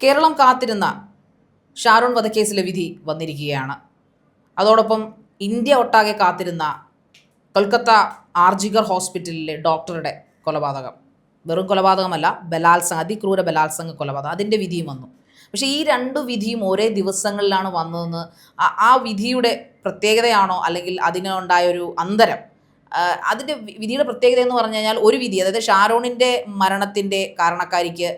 കേരളം കാത്തിരുന്ന ഷാരോൺ വധക്കേസിലെ വിധി വന്നിരിക്കുകയാണ്. അതോടൊപ്പം ഇന്ത്യ ഒട്ടാകെ കാത്തിരുന്ന കൊൽക്കത്ത ആർജികർ ഹോസ്പിറ്റലിലെ ഡോക്ടറുടെ കൊലപാതകം, വെറും കൊലപാതകമല്ല, ബലാത്സംഗം, അതിക്രൂര ബലാത്സംഗ കൊലപാതകം, അതിൻ്റെ വിധിയും വന്നു. പക്ഷേ ഈ രണ്ടു വിധിയും ഒരേ ദിവസങ്ങളിലാണ് വന്നതെന്ന് ആ വിധിയുടെ പ്രത്യേകതയാണോ അല്ലെങ്കിൽ അതിനുണ്ടായൊരു അന്തരം? അതിൻ്റെ വിധിയുടെ പ്രത്യേകത എന്ന് പറഞ്ഞു കഴിഞ്ഞാൽ, ഒരു വിധി, അതായത് ഷാരോണിൻ്റെ മരണത്തിൻ്റെ കാരണക്കാരിക്ക്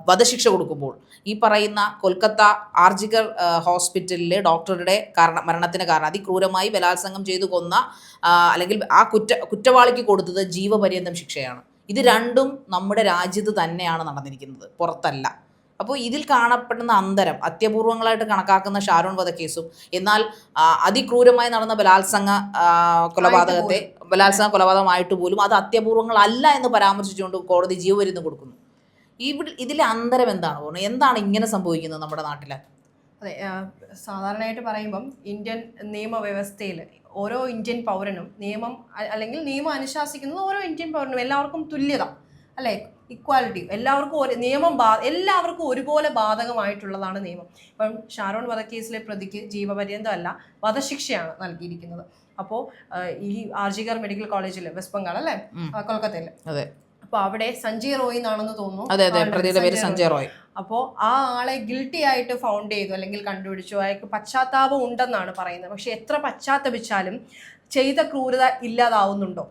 വധശിക്ഷ കൊടുക്കുമ്പോൾ ഈ പറയുന്ന കൊൽക്കത്ത ആർജികർ ഹോസ്പിറ്റലിലെ ഡോക്ടറുടെ മരണത്തിന് കാരണം അതിക്രൂരമായി ബലാത്സംഗം ചെയ്തു കൊന്ന അല്ലെങ്കിൽ ആ കുറ്റവാളിക്ക് കൊടുത്തത് ജീവപര്യന്തം ശിക്ഷയാണ്. ഇത് രണ്ടും നമ്മുടെ രാജ്യത്ത് തന്നെയാണ് നടന്നിരിക്കുന്നത്, പുറത്തല്ല. അപ്പോൾ ഇതിൽ കാണപ്പെടുന്ന അന്തരം, അത്യപൂർവങ്ങളായിട്ട് കണക്കാക്കുന്ന ഷാരോൺ വധക്കേസും എന്നാൽ അതിക്രൂരമായി നടന്ന ബലാത്സംഗ കൊലപാതകമായിട്ട് പോലും അത് അത്യപൂർവങ്ങളല്ല എന്ന് പരാമർശിച്ചുകൊണ്ട് കോടതി ജീവപര്യന്തം കൊടുക്കുന്നു. ഇതിലെ അന്തരം എന്താണ് പറയുന്നത്? എന്താണ് ഇങ്ങനെ സംഭവിക്കുന്നത് നമ്മുടെ നാട്ടിൽ? അതെ, സാധാരണയായിട്ട് പറയുമ്പം ഇന്ത്യൻ നിയമവ്യവസ്ഥയിൽ ഓരോ ഇന്ത്യൻ പൗരനും നിയമം അല്ലെങ്കിൽ നിയമം അനുശാസിക്കുന്നത് ഓരോ ഇന്ത്യൻ പൗരനും എല്ലാവർക്കും തുല്യത, അല്ലേ, ഇക്വാലിറ്റി, എല്ലാവർക്കും ഒരുപോലെ ബാധകമായിട്ടുള്ളതാണ് നിയമം. ഇപ്പം ഷാരോൺ വധക്കേസിലെ പ്രതിക്ക് ജീവപര്യന്തമല്ല, വധശിക്ഷയാണ് നൽകിയിരിക്കുന്നത്. അപ്പോൾ ഈ ആർജികർ മെഡിക്കൽ കോളേജിൽ, വെസ്റ്റ് ബംഗാൾ അല്ലേ, കൊൽക്കത്തയിൽ, അപ്പോൾ അവിടെ സഞ്ജയ് റോയ് എന്നാണെന്ന് തോന്നുന്നു. അപ്പോൾ ആ ആളെ ഗിൽറ്റി ആയിട്ട് ഫൗണ്ട് ചെയ്തു അല്ലെങ്കിൽ കണ്ടുപിടിച്ചു, അയാൾക്ക് പശ്ചാത്താപം ഉണ്ടെന്നാണ് പറയുന്നത്. പക്ഷെ എത്ര പശ്ചാത്തപിച്ചാലും ചെയ്ത ക്രൂരത ഇല്ലാതാവുന്നുണ്ടോ?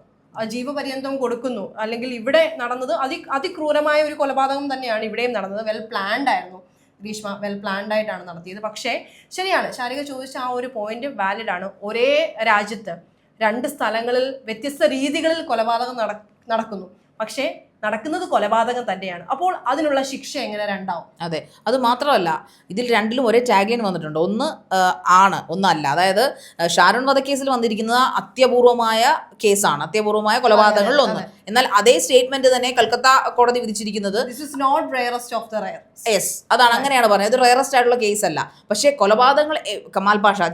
ജീവപര്യന്തം കൊടുക്കുന്നു. അല്ലെങ്കിൽ ഇവിടെ നടന്നത് അതിക്രൂരമായ ഒരു കൊലപാതകം തന്നെയാണ് ഇവിടെയും നടന്നത്. വെൽ പ്ലാൻഡ് ആയിരുന്നു, ഗ്രീഷ്മ വെൽ പ്ലാൻഡ് ആയിട്ടാണ് നടത്തിയത്. പക്ഷേ ശരിയാണ്, ശാരിക ചോദിച്ച ആ ഒരു പോയിന്റ് വാലിഡ് ആണ്. ഒരേ രാജ്യത്ത് രണ്ട് സ്ഥലങ്ങളിൽ വ്യത്യസ്ത രീതികളിൽ കൊലപാതകം നടക്കുന്നു, പക്ഷേ നടക്കുന്നത് കൊലപാതകം തന്നെയാണ്. അപ്പോൾ അതിനുള്ള ശിക്ഷ എങ്ങനെ രണ്ടാവും? അതെ, അത് മാത്രമല്ല, ഇതിൽ രണ്ടിലും ഒരേ ടാഗ്ലൈൻ വന്നിട്ടുണ്ട്. ഒന്ന് ആണ്, ഒന്നല്ല. അതായത് ഷാരോൺ വധക്കേസിൽ വന്നിരിക്കുന്നത് അത്യപൂർവമായ കേസാണ്, അത്യപൂർവമായ കൊലപാതകങ്ങളിൽ ഒന്ന്. എന്നാൽ അതേ സ്റ്റേറ്റ്മെന്റ് തന്നെ കൽക്കത്ത കോടതി വിധിച്ചിരിക്കുന്നത് യെസ്, അതാണ്, അങ്ങനെയാണ് പറയുന്നത്. ഇത് റയറസ്റ്റ് ആയിട്ടുള്ള കേസ് അല്ല. പക്ഷേ കൊലപാതകങ്ങൾ,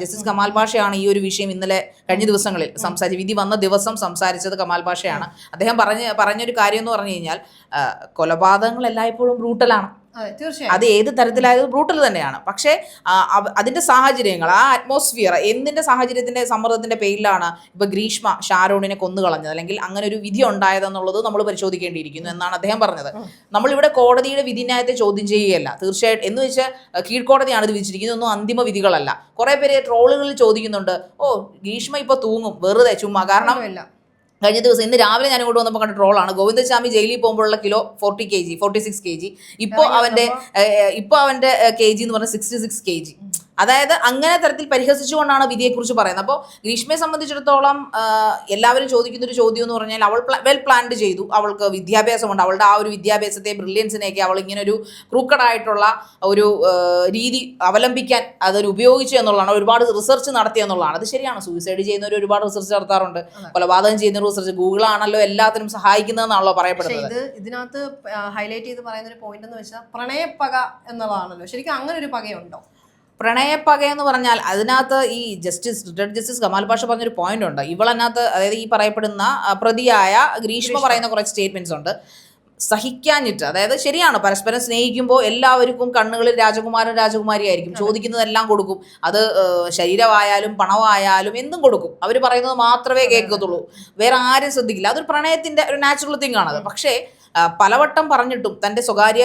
ജസ്റ്റിസ് കമാൽ പാഷയാണ് ഈ ഒരു വിഷയം ഇന്നലെ കഴിഞ്ഞ ദിവസങ്ങളിൽ വിധി വന്ന ദിവസം സംസാരിച്ചത്. കമാൽ പാഷയാണ്. അദ്ദേഹം പറഞ്ഞൊരു കാര്യം എന്ന് പറഞ്ഞു കഴിഞ്ഞാൽ, കൊലപാതകങ്ങൾ എല്ലായ്പ്പോഴും ബ്രൂട്ടലാണ്. അത് ഏത് തരത്തിലായത് ബ്രൂട്ടൽ തന്നെയാണ്. പക്ഷേ അതിന്റെ സാഹചര്യങ്ങൾ, ആ അറ്റ്മോസ്ഫിയർ, എന്തിന്റെ സാഹചര്യത്തിന്റെ സമ്മർദ്ദത്തിന്റെ പേരിലാണ് ഇപ്പൊ ഗ്രീഷ്മ ഷാരോണിനെ കൊന്നുകളഞ്ഞത് അല്ലെങ്കിൽ അങ്ങനെ ഒരു വിധി ഉണ്ടായതെന്നുള്ളത് നമ്മൾ പരിശോധിക്കേണ്ടിയിരിക്കുന്നു എന്നാണ് അദ്ദേഹം പറഞ്ഞത്. നമ്മളിവിടെ കോടതിയുടെ വിധിന്യായത്തെ ചോദ്യം ചെയ്യുകയല്ല, തീർച്ചയായിട്ടും. എന്ന് വെച്ചാൽ കീഴ്ക്കോടതിയാണ് ഇത് വിധിച്ചിരിക്കുന്നത്, ഒന്നും അന്തിമ വിധികളല്ല. കുറെ പേര് ട്രോളുകളിൽ ചോദിക്കുന്നുണ്ട്, ഗ്രീഷ്മ ഇപ്പൊ തൂങ്ങും വെറുതെ ചുമ്മാ. കാരണം കഴിഞ്ഞ ദിവസം, ഇന്ന് രാവിലെ ഞാൻ ഇങ്ങോട്ട് വന്നപ്പോൾ കണ്ട ട്രോളാണ്, ഗോവിന്ദസ്വാമി ജയിലിൽ പോകുമ്പോഴുള്ള കിലോ 46 kg, ഇപ്പോൾ അവന്റെ kg എന്ന് പറഞ്ഞാൽ 66 kg. അതായത് അങ്ങനെ തരത്തിൽ പരിഹസിച്ചുകൊണ്ടാണ് വിധിയെക്കുറിച്ച് പറയുന്നത്. അപ്പോൾ ഗ്രീഷ്മയെ സംബന്ധിച്ചിടത്തോളം എല്ലാവരും ചോദിക്കുന്ന ഒരു ചോദ്യം എന്ന് പറഞ്ഞാൽ, അവൾ വെൽ പ്ലാൻഡ് ചെയ്തു, അവൾക്ക് വിദ്യാഭ്യാസമുണ്ട്, അവളുടെ ആ ഒരു വിദ്യാഭ്യാസത്തെ, ബ്രില്യൻസിനെയൊക്കെ അവൾ ഇങ്ങനെ ഒരു ക്രൂക്കഡായിട്ടുള്ള ഒരു രീതി അവലംബിക്കാൻ അതൊരു ഉപയോഗിച്ചു എന്നുള്ളതാണ്, ഒരുപാട് റിസർച്ച് നടത്തി എന്നുള്ളതാണ്. അത് ശരിയാണ്, സൂയിസൈഡ് ചെയ്യുന്നവർ ഒരുപാട് റിസർച്ച് നടത്താറുണ്ട്, കൊലപാതകം ചെയ്യുന്ന റിസർച്ച്. ഗൂഗിളാണല്ലോ എല്ലാത്തിനും സഹായിക്കുന്നതെന്നാണല്ലോ പറയപ്പെടുന്നത്. ഇതിനകത്ത് ഹൈലൈറ്റ് ചെയ്ത് പറയുന്ന ഒരു പോയിന്റ് എന്ന് വെച്ചാൽ പ്രണയപ്പക എന്നുള്ളതാണല്ലോ. ശരിക്കും അങ്ങനെ ഒരു പകയുണ്ടോ? പ്രണയപ്പക എന്ന് പറഞ്ഞാൽ അതിനകത്ത് ഈ റിട്ടയർഡ് ജസ്റ്റിസ് കമാൽ പാഷ പറഞ്ഞൊരു പോയിന്റ് ഉണ്ട്. ഇവളതിനകത്ത്, അതായത് ഈ പറയപ്പെടുന്ന പ്രതിയായ ഗ്രീഷ്മ പറയുന്ന കുറച്ച് സ്റ്റേറ്റ്മെന്റ്സ് ഉണ്ട്. സഹിക്കാഞ്ഞിട്ട്, അതായത് ശരിയാണ്, പരസ്പരം സ്നേഹിക്കുമ്പോൾ എല്ലാവർക്കും കണ്ണുകളിൽ രാജകുമാരിയായിരിക്കും, ചോദിക്കുന്നതെല്ലാം കൊടുക്കും. അത് ശരീരമായാലും പണമായാലും എന്തും കൊടുക്കും. അവർ പറയുന്നത് മാത്രമേ കേൾക്കത്തുള്ളൂ, വേറെ ആരും ശ്രദ്ധിക്കില്ല. അതൊരു പ്രണയത്തിന്റെ ഒരു നാച്ചുറൽ തിങ് ആണത്. പക്ഷേ പലവട്ടം പറഞ്ഞിട്ടും തൻ്റെ സ്വകാര്യ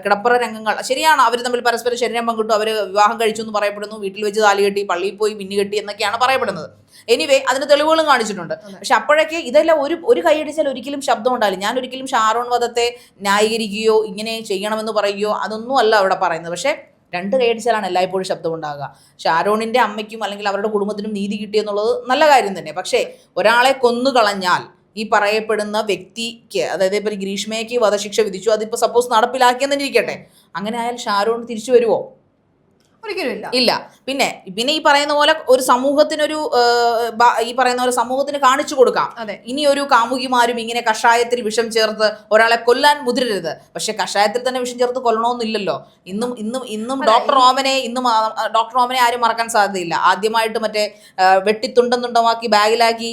കിടപ്പറ രംഗങ്ങൾ, ശരിയാണ്, അവർ തമ്മിൽ പരസ്പരം ശരീരം പങ്കിട്ടു, അവർ വിവാഹം കഴിച്ചു എന്ന് പറയപ്പെടുന്നു, വീട്ടിൽ വെച്ച് താലി കെട്ടി, പള്ളിയിൽ പോയി മിന്നി കെട്ടി എന്നൊക്കെയാണ് പറയപ്പെടുന്നത്. എനിവേ, അതിന് തെളിവുകളും കാണിച്ചിട്ടുണ്ട്. പക്ഷെ അപ്പോഴൊക്കെ ഇതെല്ലാം ഒരു കൈയടിച്ചാൽ ഒരിക്കലും ശബ്ദം ഉണ്ടാവില്ല. ഞാൻ ഒരിക്കലും ഷാരോൺ വധത്തെ ന്യായീകരിക്കുകയോ ഇങ്ങനെ ചെയ്യണമെന്ന് പറയുകയോ അതൊന്നും അല്ല അവിടെ പറയുന്നത്. പക്ഷേ രണ്ട് കൈയടിച്ചാലാണ് എല്ലായ്പ്പോഴും ശബ്ദം ഉണ്ടാകുക. ഷാരോണിൻ്റെ അമ്മയ്ക്കും അല്ലെങ്കിൽ അവരുടെ കുടുംബത്തിനും നീതി കിട്ടിയെന്നുള്ളത് നല്ല കാര്യം തന്നെ. പക്ഷേ ഒരാളെ കൊന്നുകളഞ്ഞാൽ ഈ പറയപ്പെടുന്ന വ്യക്തിക്ക്, അതായത് ഇപ്പൊ ഗ്രീഷ്മയ്ക്ക് വധശിക്ഷ വിധിച്ചു, അതിപ്പോ സപ്പോസ് നടപ്പിലാക്കിയെന്ന് ഇരിക്കട്ടെ, അങ്ങനെ ആയാൽ ഷാരോൺ തിരിച്ചു വരുമോ? ഒരിക്കലും ഇല്ല. പിന്നെ ഈ പറയുന്ന പോലെ ഒരു സമൂഹത്തിനൊരു സമൂഹത്തിന് കാണിച്ചു കൊടുക്കാം, ഇനി ഒരു കാമുകിമാരും ഇങ്ങനെ കഷായത്തിൽ വിഷം ചേർത്ത് ഒരാളെ കൊല്ലാൻ മുതിരരുത്. പക്ഷെ കഷായത്തിൽ തന്നെ വിഷം ചേർത്ത് കൊല്ലണമെന്നില്ലല്ലോ. ഇന്നും ഡോക്ടർ ഓമനെ ആരും മറക്കാൻ സാധ്യതയില്ല. ആദ്യമായിട്ട് മറ്റേ വെട്ടിത്തുണ്ടമാക്കി ബാഗിലാക്കി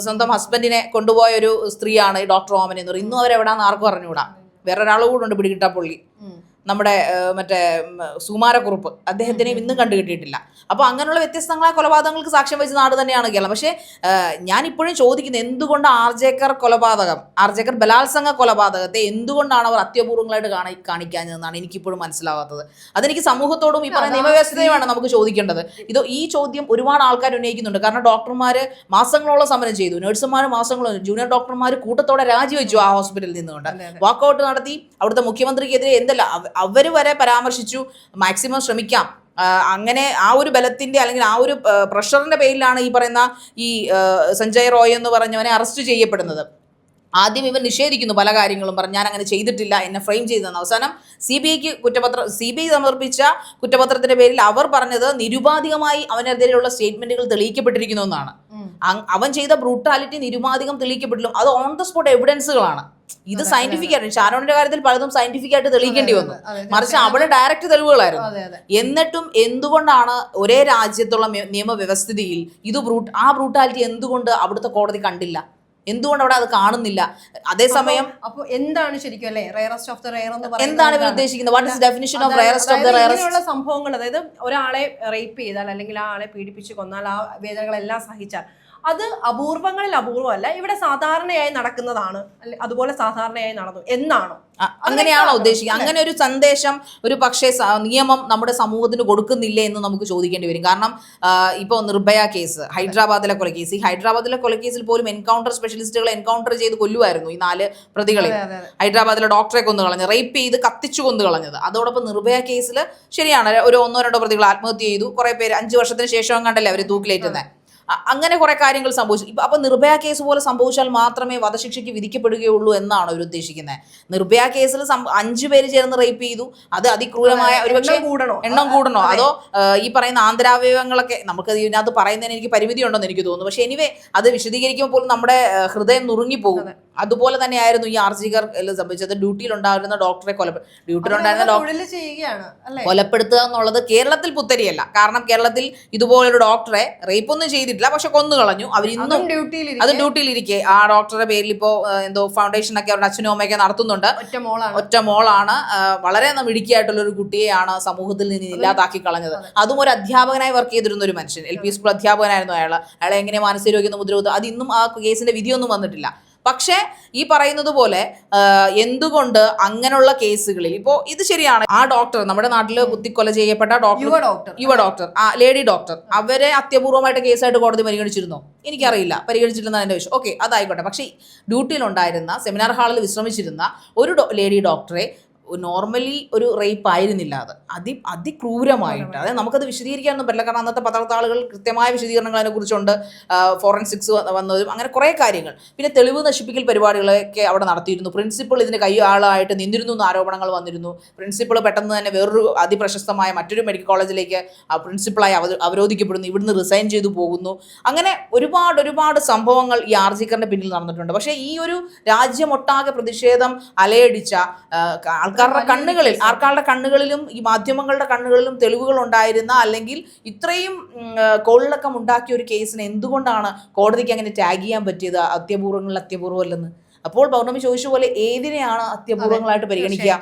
സ്വന്തം ഹസ്ബൻഡിനെ കൊണ്ടുപോയ ഒരു സ്ത്രീയാണ് ഈ ഡോക്ടർ ഓമന എന്ന് പറയുന്നത്. ഇന്നും അവരെവിടാന്ന് ആർക്കും അറിഞ്ഞുകൂടാ. വേറൊരാൾ കൂടെ ഉണ്ട്, പിടികിട്ടാ പുള്ളി. നമ്മുടെ മറ്റേ സുകുമാരക്കുറുപ്പ്, അദ്ദേഹത്തിനെയും ഇന്നും കണ്ടുകിട്ടിയിട്ടില്ല. അപ്പോൾ അങ്ങനെയുള്ള വ്യത്യസ്തങ്ങളായ കൊലപാതകങ്ങൾക്ക് സാക്ഷ്യം വഹിച്ച നാട് തന്നെയാണ് കേരളം. പക്ഷേ ഞാൻ ഇപ്പോഴും ചോദിക്കുന്നത്, എന്തുകൊണ്ട് ആർജേക്കർ ബലാത്സംഗ കൊലപാതകത്തെ എന്തുകൊണ്ടാണ് അവർ അത്യപൂർവങ്ങളായിട്ട് കാണിക്കാഞ്ഞതെന്നാണ് എനിക്കിപ്പോഴും മനസ്സിലാവാത്തത്. അതെനിക്ക് സമൂഹത്തോടും ഈ പറയുന്ന നിയമവ്യവസ്ഥയുമാണ് നമുക്ക് ചോദിക്കേണ്ടത്. ഈ ചോദ്യം ഒരുപാട് ആൾക്കാർ ഉന്നയിക്കുന്നുണ്ട്. കാരണം ഡോക്ടർമാർ മാസങ്ങളോളം സമരം ചെയ്തു, നഴ്സുമാർ മാസങ്ങളോളം, ജൂനിയർ ഡോക്ടർമാർ കൂട്ടത്തോടെ രാജിവെച്ചു ആ ഹോസ്പിറ്റലിൽ നിന്നുകൊണ്ട്, വാക്കൗട്ട് നടത്തി. അവിടുത്തെ മുഖ്യമന്ത്രിക്കെതിരെ എന്തെല്ലാം അവർ വരെ പരാമർശിച്ചു, മാക്സിമം ശ്രമിക്കാം. അങ്ങനെ ആ ഒരു ബലത്തിന്റെ അല്ലെങ്കിൽ ആ ഒരു പ്രഷറിന്റെ പേരിലാണ് ഈ പറയുന്ന ഈ സഞ്ജയ് റോയ് എന്ന് പറഞ്ഞവനെ അറസ്റ്റ് ചെയ്യപ്പെടുന്നത്. ആദ്യം ഇവർ നിഷേധിക്കുന്നു, പല കാര്യങ്ങളും പറഞ്ഞു, ഞാൻ അങ്ങനെ ചെയ്തിട്ടില്ല, എന്നെ ഫ്രെയിം ചെയ്തെന്ന്. അവസാനം CBI സമർപ്പിച്ച കുറ്റപത്രത്തിന്റെ പേരിൽ അവർ പറഞ്ഞത് നിരുപാധികമായി അവനെതിരെയുള്ള സ്റ്റേറ്റ്മെന്റുകൾ തെളിയിക്കപ്പെട്ടിരിക്കുന്നു എന്നാണ്. അവൻ ചെയ്ത ബ്രൂട്ടാലിറ്റി നിരുപാധികം തെളിയിക്കപ്പെട്ടില്ല. അത് ഓൺ ദ സ്പോട്ട് എവിഡൻസുകളാണ്. ഇത് സയന്റിഫിക് ആയിട്ട്, ഷാരോണിന്റെ കാര്യത്തിൽ പലതും സയന്റിഫിക് ആയിട്ട് തെളിയിക്കേണ്ടി വന്നു. മറിച്ച് അവിടെ ഡയറക്റ്റ് തെളിവുകളായിരുന്നു. എന്നിട്ടും എന്തുകൊണ്ടാണ് ഒരേ രാജ്യത്തുള്ള നിയമവ്യവസ്ഥിതിയിൽ ആ ബ്രൂട്ടാലിറ്റി എന്തുകൊണ്ട് അവിടുത്തെ കോടതി കണ്ടില്ല? എന്തുകൊണ്ട് അവിടെ അത് കാണുന്നില്ല? അതേസമയം അപ്പോൾ എന്താണ് ശരിക്കും അല്ലേ റയറസ്റ്റ് ഓഫ് ദ റയർ എന്ന് പറയുന്നത്? എന്താണ് ഇവർ ഉദ്ദേശിക്കുന്നത്? What is definition of rarest of the rarest? സംഭവങ്ങൾ, അതായത് ഒരാളെ റേപ്പ് ചെയ്താൽ അല്ലെങ്കിൽ ആ ആളെ പീഡിപ്പിച്ച് കൊന്നാൽ, ആ വേദനകളെല്ലാം സഹിച്ചാൽ, അത് അപൂർവങ്ങളിൽ അപൂർവമല്ല, ഇവിടെ സാധാരണയായി നടക്കുന്നതാണ്, അതുപോലെ സാധാരണയായി നടന്നു എന്നാണോ? അങ്ങനെയാണോ ഉദ്ദേശിക്കുന്നത്? അങ്ങനെ ഒരു സന്ദേശം ഒരു പക്ഷേ നിയമം നമ്മുടെ സമൂഹത്തിന് കൊടുക്കുന്നില്ലേ എന്ന് നമുക്ക് ചോദിക്കേണ്ടി വരും. കാരണം ഇപ്പോൾ നിർഭയ കേസ്, ഹൈദരാബാദിലെ കൊലക്കേസ്, ഈ ഹൈദരാബാദിലെ കൊലക്കേസിൽ പോലും എൻകൗണ്ടർ സ്പെഷ്യലിസ്റ്റുകളെ എൻകൗണ്ടർ ചെയ്ത് കൊല്ലുമായിരുന്നു ഈ 4 പ്രതികളെ. ഹൈദരാബാദിലെ ഡോക്ടറെ കൊന്നു കളഞ്ഞത്, റേപ്പ് ചെയ്ത് കത്തിച്ചു കൊന്നു കളഞ്ഞത്. അതോടൊപ്പം നിർഭയ കേസിൽ ശരിയാണ്, ഒരു 1-2 പ്രതികൾ ആത്മഹത്യ ചെയ്തു, കുറെ പേര് 5 വർഷത്തിന് ശേഷം കണ്ടല്ലേ അവർ തൂക്കിലേറ്റുന്നത്. അങ്ങനെ കുറെ കാര്യങ്ങൾ സംഭവിച്ചു. അപ്പൊ നിർഭയ കേസ് പോലെ സംഭവിച്ചാൽ മാത്രമേ വധശിക്ഷയ്ക്ക് വിധിക്കപ്പെടുകയുള്ളൂ എന്നാണ് അവർ ഉദ്ദേശിക്കുന്നത്. നിർഭയ കേസിൽ 5 പേര് ചേർന്ന് റേപ്പ് ചെയ്തു, അത് അതിക്രൂരമായ ഒരുപക്ഷെ എണ്ണം കൂടണോ, അതോ ഈ പറയുന്ന ആന്തരാവയവങ്ങളൊക്കെ നമുക്ക് ഇതിനകത്ത് പറയുന്നതിന് എനിക്ക് പരിമിതി ഉണ്ടെന്ന് എനിക്ക് തോന്നുന്നു. പക്ഷെ എനിവേ അത് വിശദീകരിക്കുമ്പോൾ പോലും നമ്മുടെ ഹൃദയം നുറുങ്ങിപ്പോകും. അതുപോലെ തന്നെയായിരുന്നു ഈ ആർജികർ സംഭവിച്ചത്. ഡ്യൂട്ടിയിലുണ്ടായിരുന്ന ഡോക്ടറെ ഡ്യൂട്ടിയിലുണ്ടായിരുന്ന കൊലപ്പെടുത്തുക എന്നുള്ളത് കേരളത്തിൽ പുത്തരിയല്ല. കാരണം കേരളത്തിൽ ഇതുപോലൊരു ഡോക്ടറെ റേപ്പ് ഒന്നും ചെയ്തിട്ടില്ല, പക്ഷെ കൊന്നു കളഞ്ഞു. അവരിന്നും അത് ഡ്യൂട്ടിയിലിരിക്കെ ആ ഡോക്ടറുടെ പേരിൽ ഇപ്പോ എന്തോ ഫൗണ്ടേഷൻ ഒക്കെ അവരുടെ അച്ഛനും അമ്മയൊക്കെ നടത്തുന്നുണ്ട്. ഒറ്റ മോളാണ്. വളരെ മിടുക്കിയായിട്ടുള്ള ഒരു കുട്ടിയെയാണ് സമൂഹത്തിൽ നിന്ന് ഇല്ലാതാക്കി കളഞ്ഞത്. അതും ഒരു അധ്യാപകനായി വർക്ക് ചെയ്തിരുന്ന ഒരു മനുഷ്യൻ, LP സ്കൂൾ അധ്യാപകനായിരുന്നു അയാളെ എങ്ങനെ മാനസികരോഗ്യം മുദ്രകുത്തുക, അത് ഇന്നും ആ കേസിന്റെ വിധിയൊന്നും വന്നിട്ടില്ല. പക്ഷേ ഈ പറയുന്നത് പോലെ എന്തുകൊണ്ട് അങ്ങനെയുള്ള കേസുകളിൽ ഇപ്പോൾ ഇത് ശരിയാണ്, ആ ഡോക്ടർ നമ്മുടെ നാട്ടിൽ കുത്തിക്കൊല ചെയ്യപ്പെട്ട യുവ ഡോക്ടർ ലേഡി ഡോക്ടർ, അവരെ അത്യപൂർവമായിട്ട് കേസായിട്ട് കോടതി പരിഗണിച്ചിരുന്നോ? എനിക്കറിയില്ല, പരിഗണിച്ചിരുന്ന എൻ്റെ വിഷയം. ഓക്കെ, അതായിക്കോട്ടെ. പക്ഷേ ഡ്യൂട്ടിയിലുണ്ടായിരുന്ന സെമിനാർ ഹാളിൽ വിശ്രമിച്ചിരുന്ന ഒരു ലേഡി ഡോക്ടറെ നോർമലി ഒരു റേപ്പ് ആയിരുന്നില്ല, അത് അതിക്രൂരമായിട്ട്. അതായത് നമുക്കത് വിശദീകരിക്കാനൊന്നും പറ്റില്ല. കാരണം അന്നത്തെ പത്രത്താളുകൾ കൃത്യമായ വിശദീകരണങ്ങൾ അതിനെക്കുറിച്ചുണ്ട്, ഫോറൻസിക്സ് വന്നതും അങ്ങനെ കുറേ കാര്യങ്ങൾ. പിന്നെ തെളിവ് നശിപ്പിക്കൽ പരിപാടികളൊക്കെ അവിടെ നടത്തിയിരുന്നു. പ്രിൻസിപ്പൾ ഇതിന് ആളായിട്ട് നിന്നിരുന്നു എന്ന് ആരോപണങ്ങൾ വന്നിരുന്നു. പ്രിൻസിപ്പൾ പെട്ടെന്ന് തന്നെ വേറൊരു അതിപ്രശസ്തമായ മറ്റൊരു മെഡിക്കൽ കോളേജിലേക്ക് പ്രിൻസിപ്പളായി അവരോധിക്കപ്പെടുന്നു, ഇവിടുന്ന് റിസൈൻ ചെയ്തു പോകുന്നു. അങ്ങനെ ഒരുപാട് സംഭവങ്ങൾ ഈ ആർജിക്കറിന്റെ പിന്നിൽ നടന്നിട്ടുണ്ട്. പക്ഷേ ഈ ഒരു രാജ്യമൊട്ടാകെ പ്രതിഷേധം അലയടിച്ച ആൾക്കാരുടെ കണ്ണുകളിലും ഈ മാധ്യമങ്ങളുടെ കണ്ണുകളിലും തെളിവുകൾ ഉണ്ടായിരുന്ന, അല്ലെങ്കിൽ ഇത്രയും കോളിളക്കം ഉണ്ടാക്കിയ ഒരു കേസിന് എന്തുകൊണ്ടാണ് കോടതിക്ക് അങ്ങനെ ടാഗ് ചെയ്യാൻ പറ്റിയത് അത്യപൂർവമല്ലെന്ന്? അപ്പോൾ പൗർണമി ചോദിച്ച പോലെ ഏതിനെയാണ് അത്യപൂർവങ്ങളായിട്ട് പരിഗണിക്കുക?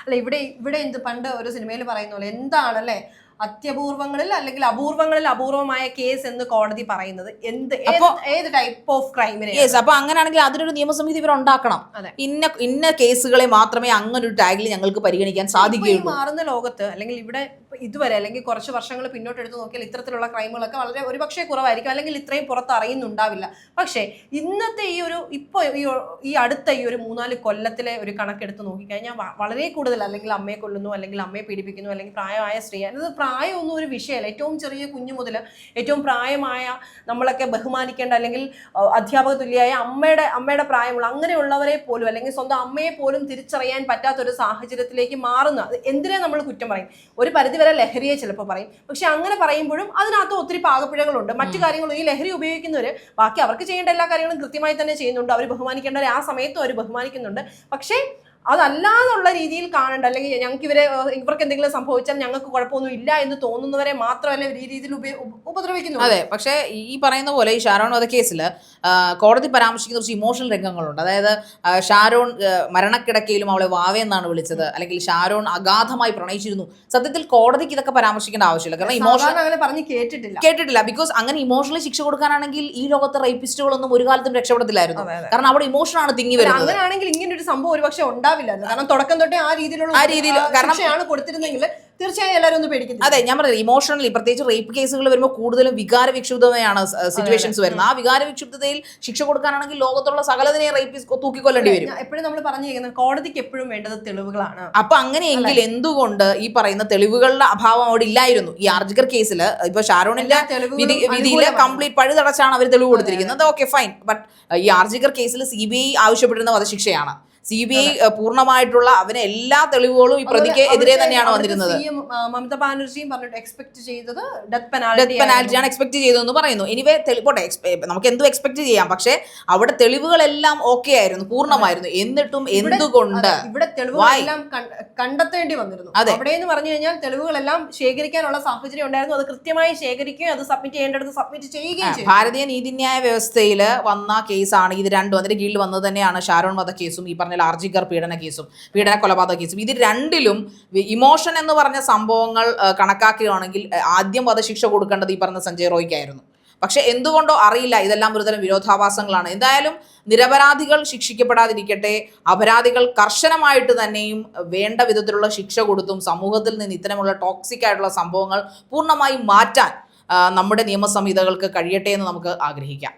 അല്ല, ഇവിടെ എന്ത് പണ്ട് ഒരു സിനിമയിൽ പറയുന്ന പോലെ എന്താണല്ലേ അത്യപൂർവങ്ങളിൽ അല്ലെങ്കിൽ അപൂർവമായ കേസ് എന്ന് കോടതി പറയുന്നത് ഏത് ടൈപ്പ് ഓഫ് ക്രൈമിനെ? അപ്പൊ അങ്ങനെയാണെങ്കിൽ അതിനൊരു നിയമസമിതി ഇവർ ഉണ്ടാക്കണം. ഇന്ന കേസുകളെ മാത്രമേ അങ്ങനെ ഒരു ടാഗിൽ ഞങ്ങൾക്ക് പരിഗണിക്കാൻ സാധിക്കുകയുള്ളൂ. മാറുന്ന ലോകത്ത് അല്ലെങ്കിൽ ഇവിടെ ഇതുവരെ അല്ലെങ്കിൽ കുറച്ച് വർഷങ്ങൾ പിന്നോട്ട് എടുത്ത് നോക്കിയാൽ ഇത്തരത്തിലുള്ള ക്രൈമുകളൊക്കെ വളരെ ഒരുപക്ഷെ കുറവായിരിക്കും, അല്ലെങ്കിൽ ഇത്രയും പുറത്ത് അറിയുന്നുണ്ടാവില്ല. പക്ഷേ ഇന്നത്തെ ഈ അടുത്ത 3-4 കൊല്ലത്തിലെ ഒരു കണക്കെടുത്ത് നോക്കിക്കഴിഞ്ഞാൽ വളരെ കൂടുതൽ അല്ലെങ്കിൽ അമ്മയെ കൊല്ലുന്നു, അല്ലെങ്കിൽ അമ്മയെ പീഡിപ്പിക്കുന്നു, അല്ലെങ്കിൽ പ്രായമായ സ്ത്രീ, ഇത് പ്രായമൊന്നും ഒരു വിഷയമല്ല. ഏറ്റവും ചെറിയ കുഞ്ഞു മുതൽ ഏറ്റവും പ്രായമായ നമ്മളൊക്കെ ബഹുമാനിക്കേണ്ട അല്ലെങ്കിൽ അധ്യാപക തുല്യമായ അമ്മയുടെ പ്രായമുള്ള അങ്ങനെയുള്ളവരെ പോലും അല്ലെങ്കിൽ സ്വന്തം അമ്മയെ പോലും തിരിച്ചറിയാൻ പറ്റാത്തൊരു സാഹചര്യത്തിലേക്ക് മാറുന്ന, എന്തിനെ നമ്മൾ കുറ്റം പറയും? ഒരു പരിധിവരെ ലഹരിയെ ചിലപ്പോൾ പറയും. പക്ഷെ അങ്ങനെ പറയുമ്പോഴും അതിനകത്ത് ഒത്തിരി പാകപ്പിഴകളുണ്ട്. മറ്റു കാര്യങ്ങളും ഈ ലഹരി ഉപയോഗിക്കുന്നവർ ബാക്കി അവർക്ക് ചെയ്യേണ്ട എല്ലാ കാര്യങ്ങളും കൃത്യമായി തന്നെ ചെയ്യുന്നുണ്ട്. അവർ ബഹുമാനിക്കേണ്ടവരെ ആ സമയത്തും അവർ ബഹുമാനിക്കുന്നുണ്ട്. പക്ഷേ അതല്ലാന്നുള്ള രീതിയിൽ കാണണ്ട, അല്ലെങ്കിൽ ഞങ്ങൾക്ക് ഇവർക്ക് എന്തെങ്കിലും സംഭവിച്ചാൽ ഞങ്ങൾക്ക് കുഴപ്പമൊന്നും ഇല്ല എന്ന് തോന്നുന്നവരെ മാത്രമല്ല ഈ രീതിയിൽ ഉപദ്രവിക്കുന്നു. അതെ, പക്ഷേ ഈ പറയുന്ന പോലെ ഈ ഷാരോൺ വധക്കേസിൽ കോടതി പരാമർശിക്കുന്ന കുറച്ച് ഇമോഷണൽ രംഗങ്ങളുണ്ട്. അതായത് ഷാരോൺ മരണക്കിടക്കയിലും അവളെ വാവയെന്നാണ് വിളിച്ചത്, അല്ലെങ്കിൽ ഷാരോൺ അഗാധമായി പ്രണയിച്ചിരുന്നു. സത്യത്തിൽ കോടതിക്ക് ഇതൊക്കെ പരാമർശിക്കേണ്ട ആവശ്യമില്ല, കാരണം ഇമോഷണൽ അങ്ങനെ പറഞ്ഞ് കേട്ടിട്ടില്ല. ബിക്കോസ് അങ്ങനെ ഇമോഷണലി ശിക്ഷ കൊടുക്കാനാണെങ്കിൽ ഈ ലോകത്തെ റേപ്പിസ്റ്റുകളൊന്നും ഒരു കാലത്തും രക്ഷപ്പെടത്തില്ലായിരുന്നു, കാരണം അവിടെ ഇമോഷനാണ് തിങ്ങി വരുന്നത്. അങ്ങനെയാണെങ്കിൽ ഇങ്ങനെ ഒരു സംഭവം ഒരുപക്ഷെ ഉണ്ടാവില്ലായിരുന്നു, കാരണം തുടക്കം തൊട്ടേ ആ രീതിയിലുള്ള ശിക്ഷയാണ് കൊടുത്തിരുന്നെങ്കിൽ തീർച്ചയായും എല്ലാവരും ഒന്ന് പേടിക്കുന്നത്. അതെ, ഞാൻ പറഞ്ഞത് ഇമോഷണലി, പ്രത്യേകിച്ച് റേപ്പ് കേസുകൾ വരുമ്പോൾ കൂടുതലും വികാര വിക്ഷുബ്ധതയാണ് സിറ്റുവേഷൻസ് വരുന്നത്. ആ വികാര വിക്ഷുബ്ധതയിൽ ശിക്ഷ കൊടുക്കാനാണെങ്കിൽ ലോകത്തുള്ള സകലതിനെ റേപ്പ് തൂക്കിക്കൊല്ലേണ്ടി വരും. എപ്പോഴും നമ്മൾ പറഞ്ഞിരിക്കുന്നത് കോടതിക്ക് എപ്പോഴും വേണ്ടത് തെളിവുകളാണ്. അപ്പൊ അങ്ങനെയെങ്കിൽ എന്തുകൊണ്ട് ഈ പറയുന്ന തെളിവുകളുടെ അഭാവം അവിടെ ഇല്ലായിരുന്നു? ഈ ആർജിക്കർ കേസിൽ ഇപ്പൊ ഷാരോണിന്റെ വിധിയില് കംപ്ലീറ്റ് പഴുതടച്ചാണ് അവർ തെളിവ് കൊടുത്തിരിക്കുന്നത്. Okay, fine. ബട്ട് ഈ ആർജിക്കർ കേസിൽ CBI ആവശ്യപ്പെട്ടിരുന്ന വധശിക്ഷയാണ്. CBI പൂർണ്ണമായിട്ടുള്ള അവന് എല്ലാ തെളിവുകളും ഈ പ്രതിക്ക് എതിരെ തന്നെയാണ് വന്നിരുന്നത്. മമതാ ബാനർജിയും പറഞ്ഞിട്ട് എക്സ്പെക്ട് ചെയ്തത് ഡെത്ത് പെനാൽറ്റിയാണ് എക്സ്പെക്ട് ചെയ്തതെന്ന് പറയുന്നു. എനിവേ പോട്ടെ, നമുക്ക് എന്തും എക്സ്പെക്ട് ചെയ്യാം, പക്ഷെ അവിടെ തെളിവുകളെല്ലാം ഓക്കെ ആയിരുന്നു, പൂർണ്ണമായിരുന്നു. എന്നിട്ടും എന്തുകൊണ്ട് ഇവിടെ തെളിവുകളെല്ലാം കണ്ടെത്തേണ്ടി വന്നിരുന്നു? അവിടെ എന്ന് പറഞ്ഞു കഴിഞ്ഞാൽ തെളിവുകളെല്ലാം ശേഖരിക്കാനുള്ള സാഹചര്യം ഉണ്ടായിരുന്നു. അത് കൃത്യമായി ശേഖരിക്കുകയും അത് സബ്മിറ്റ് ചെയ്യേണ്ടത് സബ്മിറ്റ് ചെയ്യുകയും ചെയ്തു. ഭാരതീയ നീതിന്യായ വ്യവസ്ഥയിൽ വന്ന കേസാണ് ഇത് രണ്ടും. അതിന്റെ കീഴിൽ വന്നത് തന്നെയാണ് ഷാരോൺ വധക്കേസും ഈ പറഞ്ഞ ആർജിക്കർ പീഡന കേസും, പീഡന കൊലപാതക കേസും. ഇത് രണ്ടിലും ഇമോഷൻ എന്ന് പറഞ്ഞ സംഭവങ്ങൾ കണക്കാക്കുകയാണെങ്കിൽ ആദ്യം വധശിക്ഷ കൊടുക്കേണ്ടത് ഈ പറഞ്ഞ സഞ്ജയ് റോയ്ക്കായിരുന്നു. പക്ഷെ എന്തുകൊണ്ടോ അറിയില്ല, ഇതെല്ലാം ഒരുതരം വിരോധാഭാസങ്ങളാണ്. എന്തായാലും നിരപരാധികൾ ശിക്ഷിക്കപ്പെടാതിരിക്കട്ടെ, അപരാധികൾ കർശനമായിട്ട് തന്നെയും വേണ്ട വിധത്തിലുള്ള ശിക്ഷ കൊടുത്തും സമൂഹത്തിൽ നിന്ന് ഇത്തരമുള്ള ടോക്സിക് ആയിട്ടുള്ള സംഭവങ്ങൾ പൂർണ്ണമായും മാറ്റാൻ നമ്മുടെ നിയമസംഹിതകൾക്ക് കഴിയട്ടെ എന്ന് നമുക്ക് ആഗ്രഹിക്കാം.